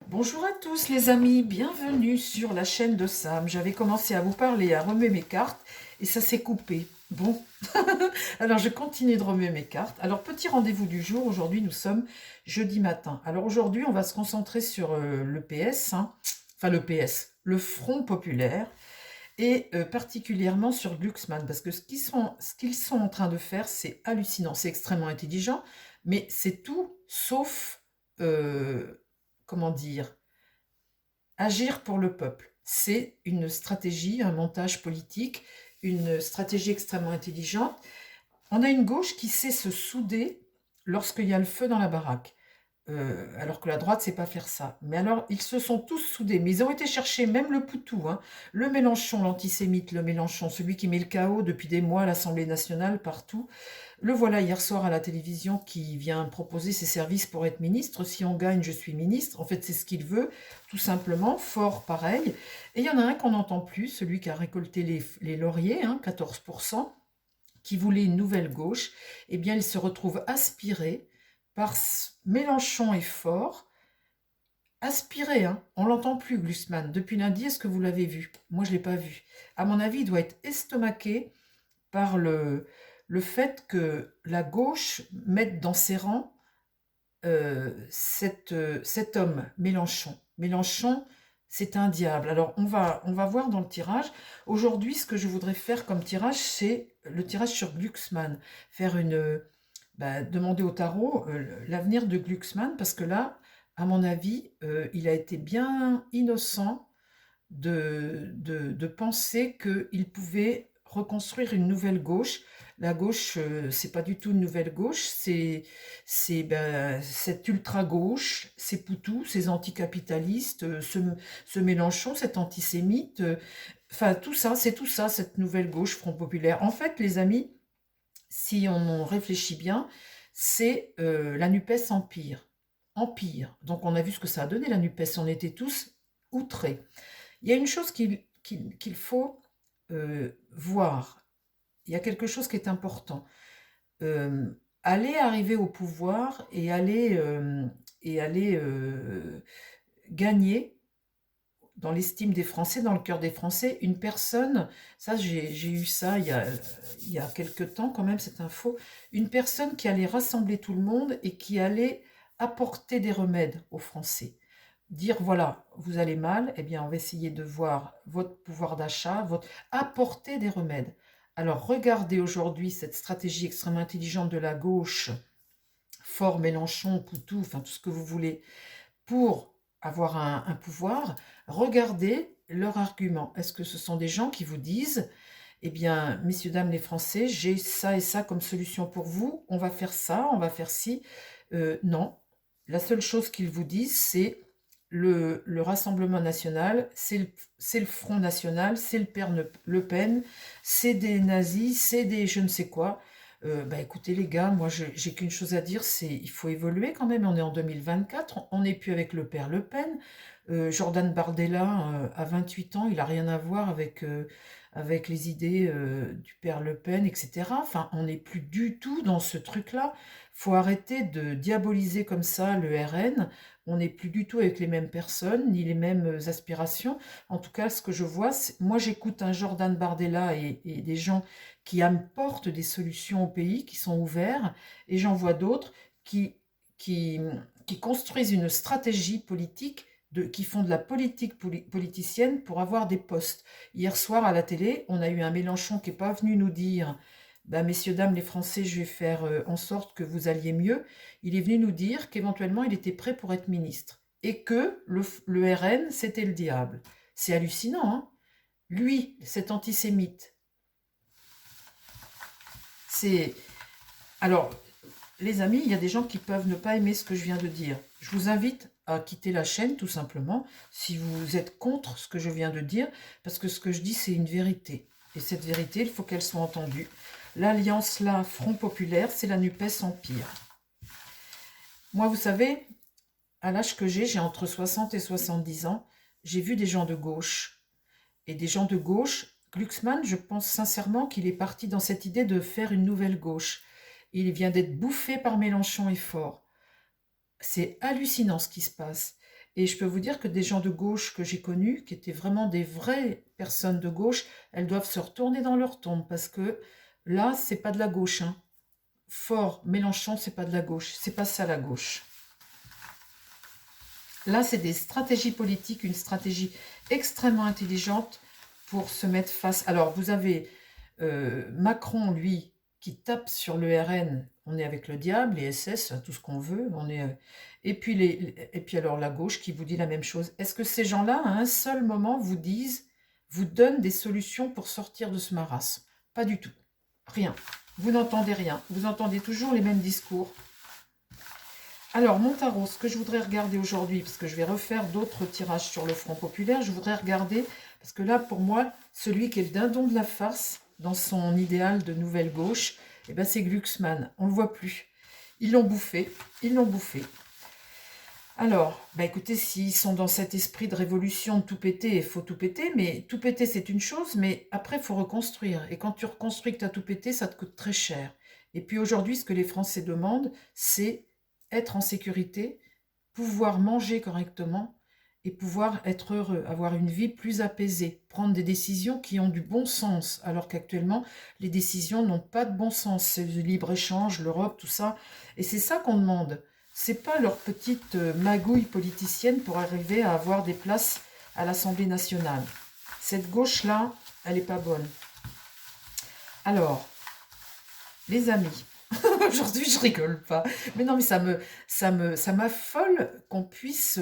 Bonjour à tous les amis, bienvenue sur la chaîne de Sam. J'avais commencé à vous parler, à remuer mes cartes et ça s'est coupé. Bon, alors je continue de remuer mes cartes. Alors petit rendez-vous du jour, aujourd'hui nous sommes jeudi matin. Alors aujourd'hui on va se concentrer sur le PS, enfin le PS, le Front Populaire et particulièrement sur Glucksmann parce que ce qu'ils sont en train de faire c'est hallucinant, c'est extrêmement intelligent, mais c'est tout sauf... comment dire, agir pour le peuple. C'est une stratégie, un montage politique, une stratégie extrêmement intelligente. On a une gauche qui sait se souder lorsqu'il y a le feu dans la baraque. Alors que la droite ne sait pas faire ça. Mais alors, ils se sont tous soudés. Mais ils ont été chercher même le Poutou, le Mélenchon, l'antisémite, le Mélenchon, celui qui met le chaos depuis des mois à l'Assemblée nationale, partout. Le voilà hier soir à la télévision qui vient proposer ses services pour être ministre. Si on gagne, je suis ministre. En fait, c'est ce qu'il veut, tout simplement. Fort, pareil. Et il y en a un qu'on n'entend plus, celui qui a récolté les lauriers, 14%, qui voulait une nouvelle gauche. Eh bien, il se retrouve aspiré par Mélenchon et Fort. Aspiré, on l'entend plus, Glucksmann. Depuis lundi, est-ce que vous l'avez vu? Moi, je ne l'ai pas vu. À mon avis, il doit être estomaqué par le fait que la gauche mette dans ses rangs cet homme, Mélenchon. Mélenchon, c'est un diable. Alors, on va voir dans le tirage. Aujourd'hui, ce que je voudrais faire comme tirage, c'est le tirage sur Glucksmann. Faire demander au tarot l'avenir de Glucksmann, parce que là, à mon avis, il a été bien innocent de penser qu'il pouvait reconstruire une nouvelle gauche. La gauche, c'est pas du tout une nouvelle gauche, c'est cette ultra-gauche, ces Poutous, ces anticapitalistes, ce Mélenchon, cet antisémite, enfin tout ça, c'est tout ça, cette nouvelle gauche, Front Populaire. En fait, les amis, si on réfléchit bien, c'est la NUPES Empire. Empire. Donc on a vu ce que ça a donné, la NUPES, on était tous outrés. Il y a une chose qu'il faut voir. Il y a quelque chose qui est important. Aller arriver au pouvoir et aller gagner dans l'estime des Français, dans le cœur des Français, une personne, ça j'ai eu ça il y a quelque temps quand même, cette info, une personne qui allait rassembler tout le monde et qui allait apporter des remèdes aux Français. Dire voilà, vous allez mal, eh bien on va essayer de voir votre pouvoir d'achat, apporter des remèdes. Alors regardez aujourd'hui cette stratégie extrêmement intelligente de la gauche, Fort, Mélenchon, Poutou, enfin tout ce que vous voulez, pour avoir un pouvoir. Regardez leur argument. Est-ce que ce sont des gens qui vous disent eh bien, messieurs, dames, les Français, j'ai ça et ça comme solution pour vous, on va faire ça, on va faire ci. Non, la seule chose qu'ils vous disent, c'est le Rassemblement national, c'est le Front national, c'est le père Le Pen, c'est des nazis, c'est des je ne sais quoi. Écoutez les gars, moi j'ai qu'une chose à dire, c'est il faut évoluer quand même, on est en 2024, on n'est plus avec le père Le Pen. Jordan Bardella, à 28 ans, il n'a rien à voir avec les idées du père Le Pen, etc. Enfin, on n'est plus du tout dans ce truc-là. Faut arrêter de diaboliser comme ça le RN. On n'est plus du tout avec les mêmes personnes, ni les mêmes aspirations. En tout cas, ce que je vois, moi j'écoute un Jordan Bardella et des gens qui apportent des solutions au pays, qui sont ouverts, et j'en vois d'autres qui, qui construisent une stratégie politique, qui font de la politique politicienne pour avoir des postes. Hier soir à la télé, on a eu un Mélenchon qui n'est pas venu nous dire messieurs, dames, les Français, je vais faire en sorte que vous alliez mieux. Il est venu nous dire qu'éventuellement il était prêt pour être ministre et que le RN, c'était le diable. C'est hallucinant, hein. Lui, cet antisémite, c'est... Alors, les amis, il y a des gens qui peuvent ne pas aimer ce que je viens de dire. Je vous invite à quitter la chaîne, tout simplement, si vous êtes contre ce que je viens de dire, parce que ce que je dis, c'est une vérité. Et cette vérité, il faut qu'elle soit entendue. L'alliance là, Front Populaire, c'est la NUPES Empire. Moi, vous savez, à l'âge que j'ai entre 60 et 70 ans, j'ai vu des gens de gauche. Et des gens de gauche, Glucksmann, je pense sincèrement qu'il est parti dans cette idée de faire une nouvelle gauche. Il vient d'être bouffé par Mélenchon et Fort. C'est hallucinant ce qui se passe. Et je peux vous dire que des gens de gauche que j'ai connus, qui étaient vraiment des vraies personnes de gauche, elles doivent se retourner dans leur tombe parce que là, c'est pas de la gauche, hein. Fort, Mélenchon, c'est pas de la gauche. C'est pas ça la gauche. Là, c'est des stratégies politiques, une stratégie extrêmement intelligente pour se mettre face. Alors, vous avez Macron, lui, qui tape sur le RN. On est avec le diable, les SS, tout ce qu'on veut. Et puis alors la gauche qui vous dit la même chose. Est-ce que ces gens-là, à un seul moment, vous donnent des solutions pour sortir de ce marasme? Pas du tout. Rien. Vous n'entendez rien. Vous entendez toujours les mêmes discours. Alors, mon tarot, ce que je voudrais regarder aujourd'hui, parce que je vais refaire d'autres tirages sur le Front populaire, je voudrais regarder, parce que là, pour moi, celui qui est le dindon de la farce, dans son idéal de nouvelle gauche, eh ben, c'est Glucksmann. On ne le voit plus. Ils l'ont bouffé. Ils l'ont bouffé. Alors, bah écoutez, s'ils sont dans cet esprit de révolution, de tout péter, il faut tout péter, mais tout péter, c'est une chose, mais après, il faut reconstruire. Et quand tu reconstruis que tu as tout pété, ça te coûte très cher. Et puis aujourd'hui, ce que les Français demandent, c'est être en sécurité, pouvoir manger correctement et pouvoir être heureux, avoir une vie plus apaisée, prendre des décisions qui ont du bon sens, alors qu'actuellement, les décisions n'ont pas de bon sens. C'est le libre-échange, l'Europe, tout ça. Et c'est ça qu'on demande. C'est pas leur petite magouille politicienne pour arriver à avoir des places à l'Assemblée nationale. Cette gauche-là, elle n'est pas bonne. Alors, les amis, aujourd'hui je rigole pas, mais non, mais ça m'affole qu'on puisse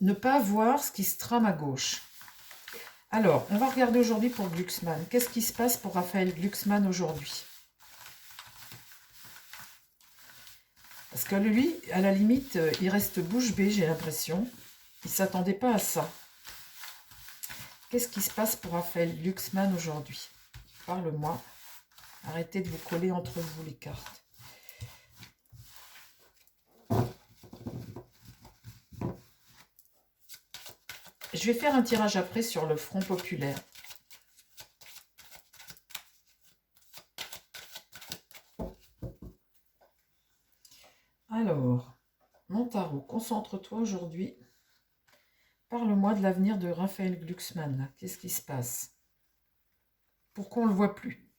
ne pas voir ce qui se trame à gauche. Alors, on va regarder aujourd'hui pour Glucksmann. Qu'est-ce qui se passe pour Raphaël Glucksmann aujourd'hui? Parce que lui, à la limite, il reste bouche bée, j'ai l'impression. Il ne s'attendait pas à ça. Qu'est-ce qui se passe pour Raphaël Glucksmann aujourd'hui? Parle-moi. Arrêtez de vous coller entre vous les cartes. Je vais faire un tirage après sur le Front populaire. Alors, mon tarot, concentre-toi aujourd'hui. Parle-moi de l'avenir de Raphaël Glucksmann. Qu'est-ce qui se passe? Pourquoi on ne le voit plus?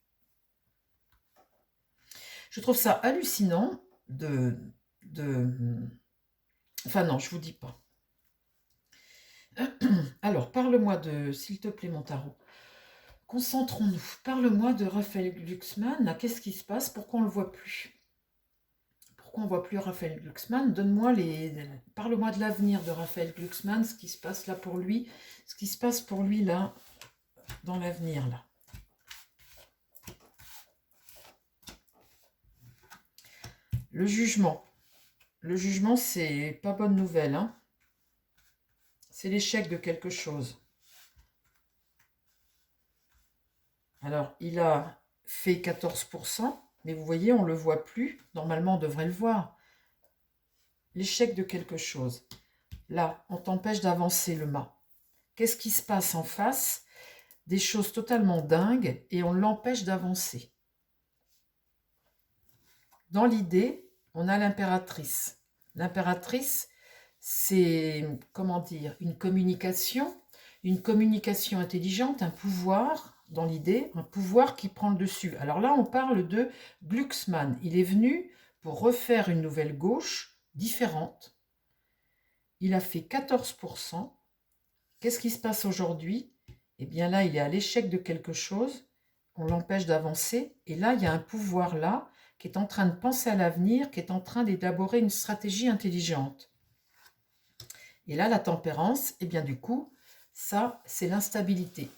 Je trouve ça hallucinant Enfin non, je ne vous dis pas. Alors, parle-moi s'il te plaît, mon tarot. Concentrons-nous. Parle-moi de Raphaël Glucksmann. Qu'est-ce qui se passe? Pourquoi on ne le voit plus? Pourquoi on ne voit plus Raphaël Glucksmann? Parle-moi de l'avenir de Raphaël Glucksmann, ce qui se passe là pour lui, ce qui se passe pour lui là, dans l'avenir là. Le jugement. Le jugement, c'est pas bonne nouvelle, hein. C'est l'échec de quelque chose. Alors, il a fait 14%, mais vous voyez, on ne le voit plus. Normalement, on devrait le voir. L'échec de quelque chose. Là, on t'empêche d'avancer le mât. Qu'est-ce qui se passe en face? Des choses totalement dingues et on l'empêche d'avancer. Dans l'idée, on a l'impératrice. L'impératrice, c'est, comment dire, une communication intelligente, un pouvoir, dans l'idée, un pouvoir qui prend le dessus. Alors là, on parle de Glucksmann. Il est venu pour refaire une nouvelle gauche différente. Il a fait 14%. Qu'est-ce qui se passe aujourd'hui? Eh bien là, il est à l'échec de quelque chose. On l'empêche d'avancer. Et là, il y a un pouvoir là qui est en train de penser à l'avenir, qui est en train d'élaborer une stratégie intelligente. Et là, la tempérance, eh bien du coup, ça, c'est l'instabilité.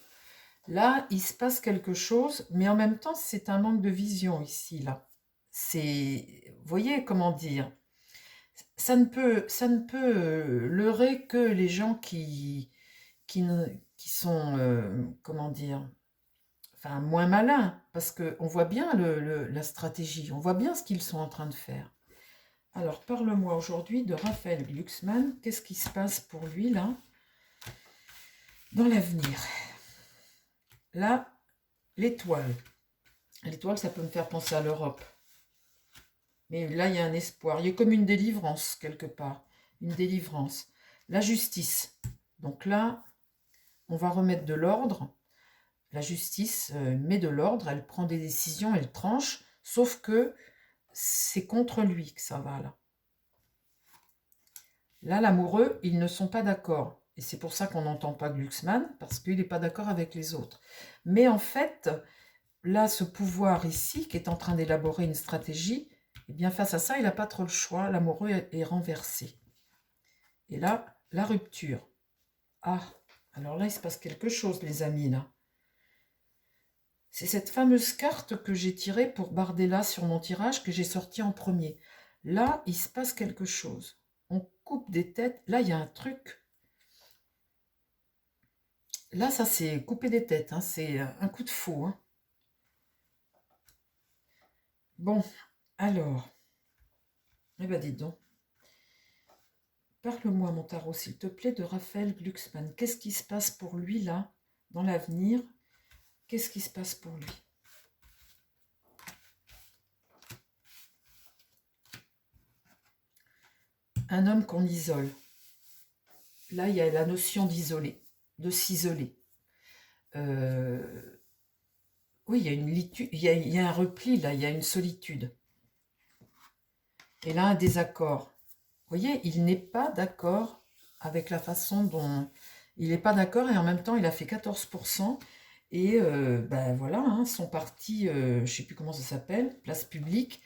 Là, il se passe quelque chose, mais en même temps, c'est un manque de vision ici, là. Vous voyez, comment dire, ça ne peut leurrer que les gens qui sont, comment dire, enfin, moins malins, parce qu'on voit bien la stratégie, on voit bien ce qu'ils sont en train de faire. Alors, parle-moi aujourd'hui de Raphaël Glucksmann. Qu'est-ce qui se passe pour lui, là, dans l'avenir? Là, l'étoile. L'étoile, ça peut me faire penser à l'Europe. Mais là, il y a un espoir. Il y a comme une délivrance, quelque part. Une délivrance. La justice. Donc là, on va remettre de l'ordre. La justice met de l'ordre, elle prend des décisions, elle tranche, sauf que c'est contre lui que ça va là. Là, l'amoureux, ils ne sont pas d'accord. Et c'est pour ça qu'on n'entend pas Glucksmann, parce qu'il n'est pas d'accord avec les autres. Mais en fait, là, ce pouvoir ici, qui est en train d'élaborer une stratégie, eh bien face à ça, il n'a pas trop le choix. L'amoureux est renversé. Et là, la rupture. Ah, alors là, il se passe quelque chose, les amis, là. C'est cette fameuse carte que j'ai tirée pour Bardella sur mon tirage que j'ai sorti en premier. Là, il se passe quelque chose. On coupe des têtes. Là, il y a un truc. Là, ça, c'est couper des têtes. Hein. C'est un coup de faux. Hein. Bon, alors. Eh bien, dites donc. Parle-moi, mon tarot, s'il te plaît, de Raphaël Glucksmann. Qu'est-ce qui se passe pour lui, là, dans l'avenir? Qu'est-ce qui se passe pour lui? Un homme qu'on isole. Là, il y a la notion d'isoler, de s'isoler. Oui, il y a il y a un repli, là, il y a une solitude. Et là, un désaccord. Vous voyez, il n'est pas d'accord avec la façon dont... Il n'est pas d'accord et en même temps, il a fait 14%. Et ben voilà, hein, son parti, je ne sais plus comment ça s'appelle, Place Publique,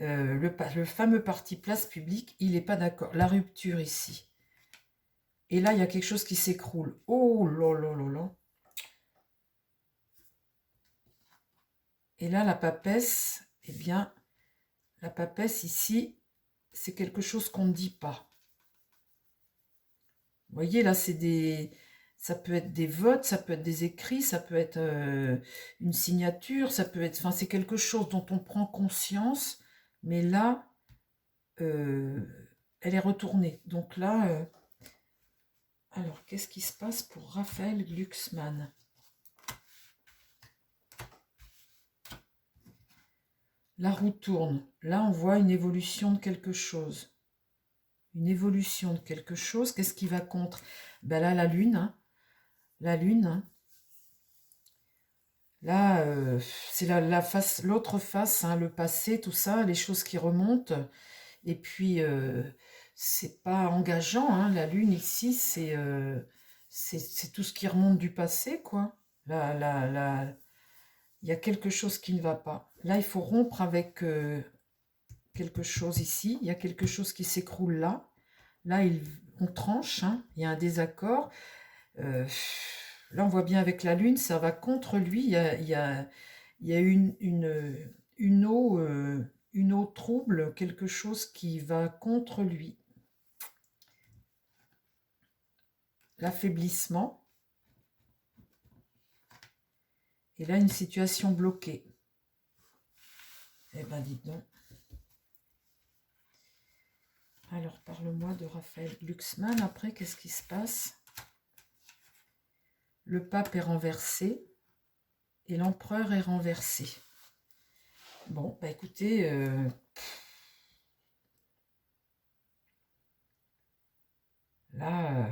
le fameux parti Place Publique, il n'est pas d'accord. La rupture ici. Et là, il y a quelque chose qui s'écroule. Oh là là là là. Et là, la papesse, eh bien, la papesse ici, c'est quelque chose qu'on ne dit pas. Vous voyez, là, ça peut être des votes, ça peut être des écrits, ça peut être une signature, ça peut être... Enfin, c'est quelque chose dont on prend conscience, mais là, elle est retournée. Donc là, alors, qu'est-ce qui se passe pour Raphaël Glucksmann? La roue tourne. Là, on voit une évolution de quelque chose. Une évolution de quelque chose. Qu'est-ce qui va contre? Ben là, la lune. Hein. La lune. Hein. Là, c'est la face, l'autre face, hein, le passé, tout ça, les choses qui remontent. Et puis, c'est pas engageant. Hein, la lune ici, c'est tout ce qui remonte du passé, quoi. Il y a quelque chose qui ne va pas. Là, il faut rompre avec quelque chose ici. Il y a quelque chose qui s'écroule là. Là, on tranche. Hein, il y a un désaccord. Là, on voit bien avec la lune, ça va contre lui. Il y a une eau trouble, quelque chose qui va contre lui. L'affaiblissement. Et là, une situation bloquée. Eh ben, dites donc. Alors, parle-moi de Raphaël Glucksmann. Après, qu'est-ce qui se passe? Le pape est renversé et l'empereur est renversé. Bon, bah écoutez, là,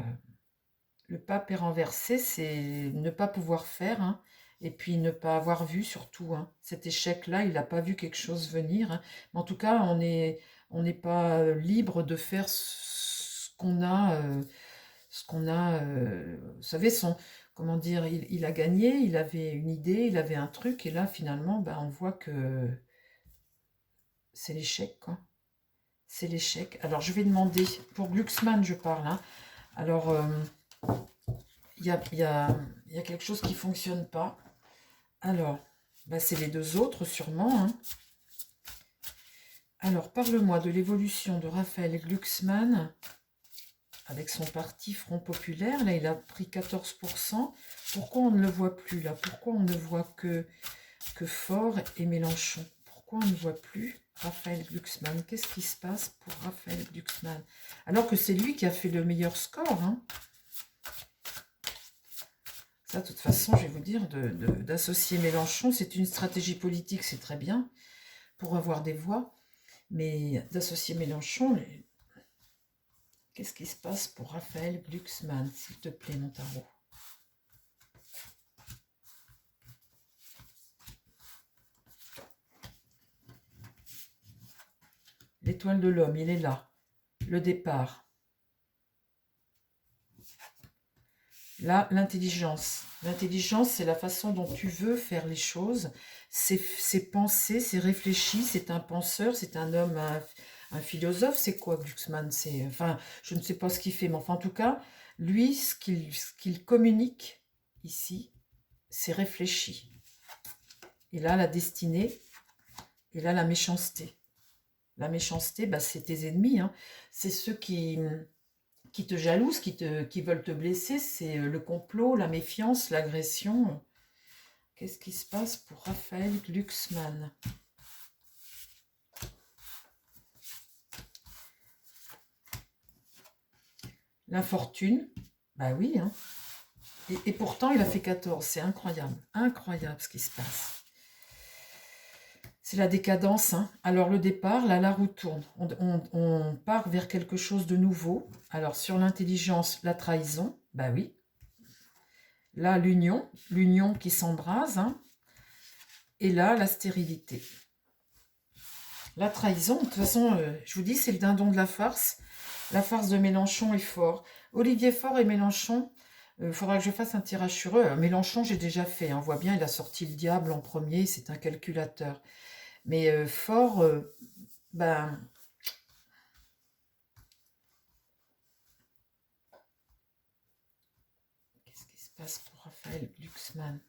le pape est renversé, c'est ne pas pouvoir faire, hein, et puis ne pas avoir vu surtout. Hein. Cet échec-là, il n'a pas vu quelque chose venir. Hein. Mais en tout cas, on n'est pas libre de faire ce qu'on a. Vous savez, comment dire, il a gagné, il avait une idée, il avait un truc, et là, finalement, ben, on voit que c'est l'échec, quoi. C'est l'échec. Alors, je vais demander, pour Glucksmann, je parle, hein. Alors, il y a quelque chose qui ne fonctionne pas. Alors, ben, c'est les deux autres, sûrement, hein. Alors, parle-moi de l'évolution de Raphaël Glucksmann avec son parti Front Populaire. Là, il a pris 14%. Pourquoi on ne le voit plus, là? Pourquoi on ne voit que Faure et Mélenchon? Pourquoi on ne voit plus Raphaël Glucksmann? Qu'est-ce qui se passe pour Raphaël Glucksmann? Alors que c'est lui qui a fait le meilleur score, hein. Ça, de toute façon, je vais vous dire, d'associer Mélenchon, c'est une stratégie politique, c'est très bien, pour avoir des voix. Mais d'associer Mélenchon, Qu'est-ce qui se passe pour Raphaël Glucksmann, s'il te plaît, mon tarot? L'étoile de l'homme, il est là. Le départ. Là, l'intelligence. L'intelligence, c'est la façon dont tu veux faire les choses. C'est penser, c'est réfléchi, c'est un penseur, c'est un homme, un philosophe. C'est quoi Glucksmann? Enfin, je ne sais pas ce qu'il fait, mais enfin, en tout cas, lui, ce qu'il communique ici, c'est réfléchi. Et là, la destinée, et là, la méchanceté. La méchanceté, bah, c'est tes ennemis, hein. C'est ceux qui te jalousent, qui veulent te blesser. C'est le complot, la méfiance, l'agression. Qu'est-ce qui se passe pour Raphaël Glucksmann? L'infortune, bah oui, hein. Et pourtant, il a fait 14. C'est incroyable. Incroyable ce qui se passe. C'est la décadence, hein. Alors le départ, là, la roue tourne. On part vers quelque chose de nouveau. Alors sur l'intelligence, la trahison, bah oui. Là, l'union qui s'embrase, hein. Et là, la stérilité. La trahison, de toute façon, je vous dis, c'est le dindon de la farce. La farce de Mélenchon est fort. Olivier Faure et Mélenchon, il faudra que je fasse un tirage sur eux. Mélenchon, j'ai déjà fait. On voit bien, il a sorti le diable en premier, c'est un calculateur. Mais Faure, ben, qu'est-ce qui se passe pour Raphaël Glucksmann?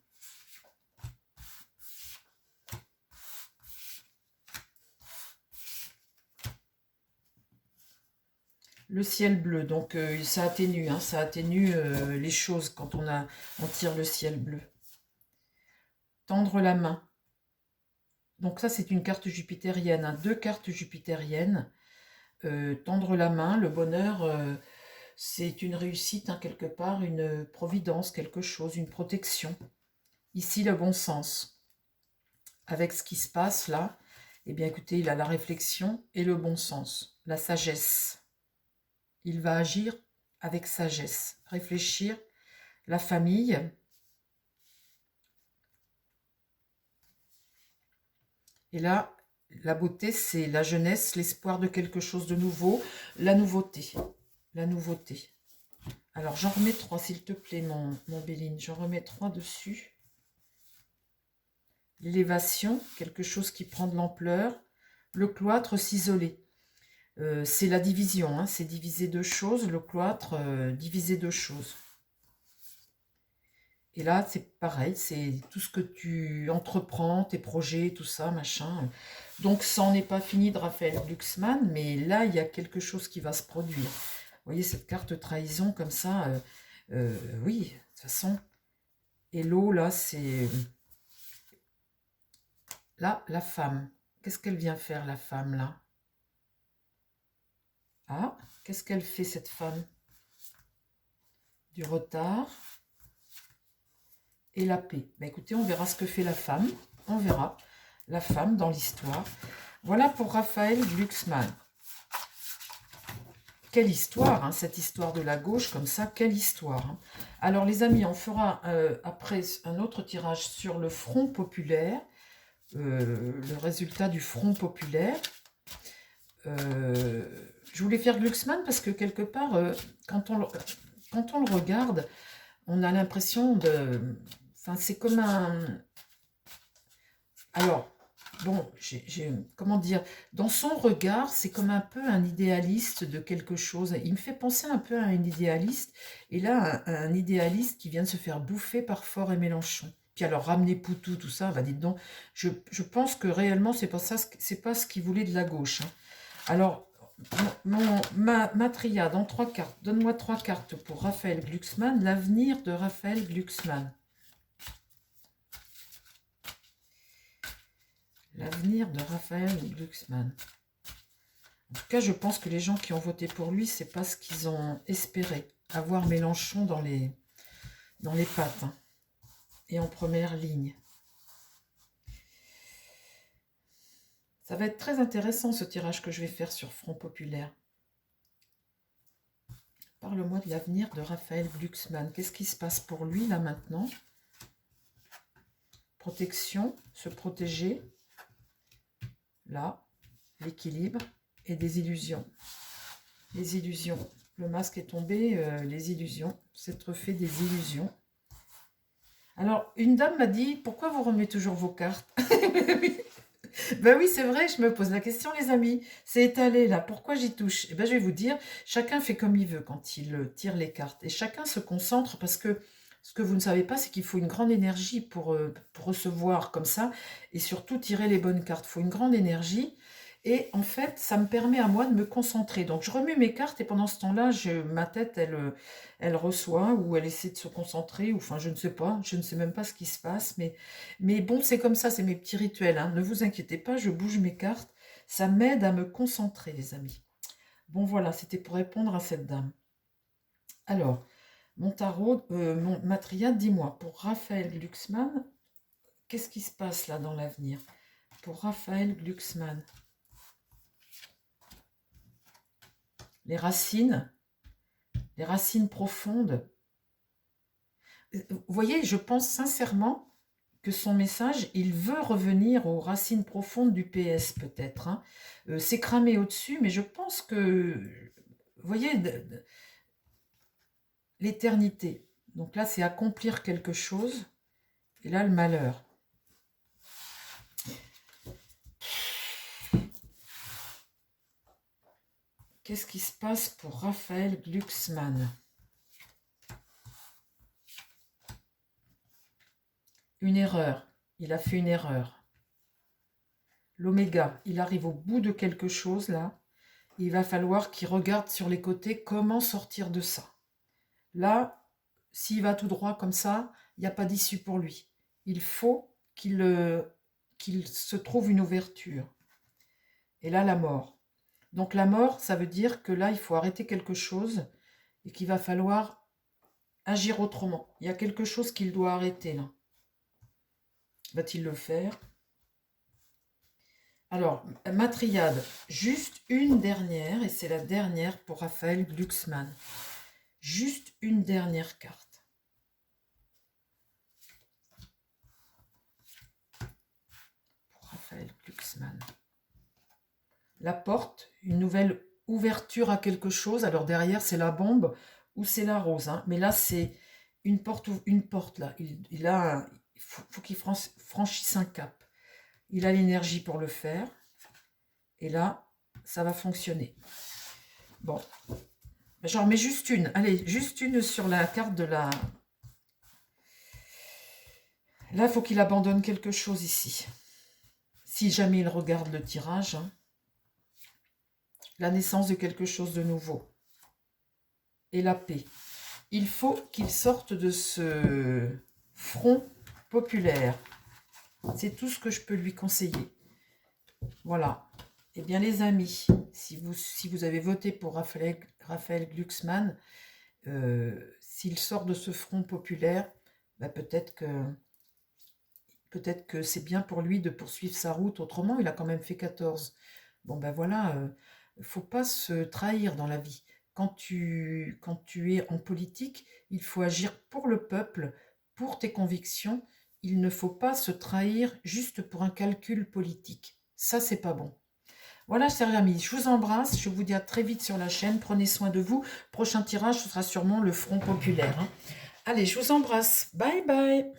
Le ciel bleu, donc ça atténue, hein, ça atténue les choses quand on tire le ciel bleu. Tendre la main. Donc ça, c'est une carte jupitérienne, hein, 2 cartes jupitériennes. Tendre la main, le bonheur, c'est une réussite, hein, quelque part, une providence, quelque chose, une protection. Ici, le bon sens. Avec ce qui se passe là, eh bien écoutez, il a la réflexion et le bon sens, la sagesse. Il va agir avec sagesse, réfléchir, la famille. Et là, la beauté, c'est la jeunesse, l'espoir de quelque chose de nouveau, la nouveauté. La nouveauté. Alors, j'en remets 3, s'il te plaît, mon Béline. J'en remets 3 dessus. L'élévation, quelque chose qui prend de l'ampleur. Le cloître, s'isoler. C'est la division, hein, c'est diviser 2 choses. Le cloître, diviser 2 choses. Et là, c'est pareil, c'est tout ce que tu entreprends, tes projets, tout ça, machin. Donc, ça n'est pas fini de Raphaël Glucksmann, mais là, il y a quelque chose qui va se produire. Vous voyez, cette carte trahison, comme ça, oui, de toute façon. Et l'eau, là, c'est... Là, la femme. Qu'est-ce qu'elle vient faire, la femme, là? Ah, qu'est-ce qu'elle fait, cette femme? Du retard et la paix. Ben, écoutez, on verra ce que fait la femme. On verra la femme dans l'histoire. Voilà pour Raphaël Glucksmann. Quelle histoire, hein, cette histoire de la gauche, comme ça, quelle histoire. Hein. Alors, les amis, on fera après un autre tirage sur le Front populaire, le résultat du Front populaire. Je voulais faire Glucksmann parce que quelque part, quand on le regarde, on a l'impression de... Enfin, c'est comme un... Alors, bon, comment dire, dans son regard, c'est comme un peu un idéaliste de quelque chose. Il me fait penser un peu à un idéaliste. Et là, un idéaliste qui vient de se faire bouffer par Faure et Mélenchon. Puis alors, ramener Poutou, tout ça, bah dites donc, je pense que réellement, c'est pas ça, c'est pas ce qu'il voulait de la gauche. Hein. Alors, ma triade en 3 cartes. Donne-moi 3 cartes pour Raphaël Glucksmann, l'avenir de Raphaël Glucksmann. L'avenir de Raphaël Glucksmann. En tout cas, je pense que les gens qui ont voté pour lui, c'est pas ce qu'ils ont espéré. Avoir Mélenchon dans les pattes. Hein, et en première ligne. Ça va être très intéressant ce tirage que je vais faire sur Front Populaire. Parle-moi de l'avenir de Raphaël Glucksmann. Qu'est-ce qui se passe pour lui, là, maintenant? Protection, se protéger. Là, l'équilibre et des illusions. Les illusions. Le masque est tombé, les illusions. S'être fait des illusions. Alors, une dame m'a dit, pourquoi vous remettez toujours vos cartes? Ben oui, c'est vrai, je me pose la question, les amis. C'est étalé, là. Pourquoi j'y touche? Eh ben, je vais vous dire, chacun fait comme il veut quand il tire les cartes. Et chacun se concentre parce que ce que vous ne savez pas, c'est qu'il faut une grande énergie pour recevoir comme ça. Et surtout, tirer les bonnes cartes. Il faut une grande énergie. Et en fait, ça me permet à moi de me concentrer. Donc, je remets mes cartes et pendant ce temps-là, ma tête, elle reçoit ou elle essaie de se concentrer. Ou, enfin, je ne sais pas. Je ne sais même pas ce qui se passe. Mais bon, c'est comme ça, c'est mes petits rituels, hein. Ne vous inquiétez pas, je bouge mes cartes. Ça m'aide à me concentrer, les amis. Bon, voilà, c'était pour répondre à cette dame. Alors, mon tarot, mon matriade, dis-moi, pour Raphaël Glucksmann, qu'est-ce qui se passe là dans l'avenir? Pour Raphaël Glucksmann. Les racines profondes. Vous voyez, je pense sincèrement que son message, il veut revenir aux racines profondes du PS peut-être, hein. C'est cramé au-dessus, mais je pense que, vous voyez, l'éternité. Donc là, c'est accomplir quelque chose, et là, le malheur. Qu'est-ce qui se passe pour Raphaël Glucksmann? Une erreur. Il a fait une erreur. L'oméga, il arrive au bout de quelque chose là. Il va falloir qu'il regarde sur les côtés comment sortir de ça. Là, s'il va tout droit comme ça, il n'y a pas d'issue pour lui. Il faut qu'il se trouve une ouverture. Et là, la mort. Donc la mort, ça veut dire que là, il faut arrêter quelque chose et qu'il va falloir agir autrement. Il y a quelque chose qu'il doit arrêter là. Va-t-il le faire? Alors, ma triade, juste une dernière, et c'est la dernière pour Raphaël Glucksmann. Juste une dernière carte. Pour Raphaël Glucksmann. La porte, une nouvelle ouverture à quelque chose. Alors derrière, c'est la bombe ou c'est la rose, hein. Mais là, c'est une porte là. Il faut qu'il franchisse un cap. Il a l'énergie pour le faire. Et là, ça va fonctionner. Bon. J'en remets juste une. Allez, juste une sur la carte de la... Là, il faut qu'il abandonne quelque chose ici. Si jamais il regarde le tirage, hein. La naissance de quelque chose de nouveau. Et la paix. Il faut qu'il sorte de ce front populaire. C'est tout ce que je peux lui conseiller. Voilà. Eh bien, les amis, si vous avez voté pour Raphaël Glucksmann, s'il sort de ce front populaire, bah peut-être que c'est bien pour lui de poursuivre sa route. Autrement, il a quand même fait 14. Bon, ben voilà, il ne faut pas se trahir dans la vie. Quand tu es en politique, il faut agir pour le peuple, pour tes convictions. Il ne faut pas se trahir juste pour un calcul politique. Ça, c'est pas bon. Voilà, chers amis, je vous embrasse. Je vous dis à très vite sur la chaîne. Prenez soin de vous. Prochain tirage, ce sera sûrement le Front populaire, hein. Allez, je vous embrasse. Bye bye.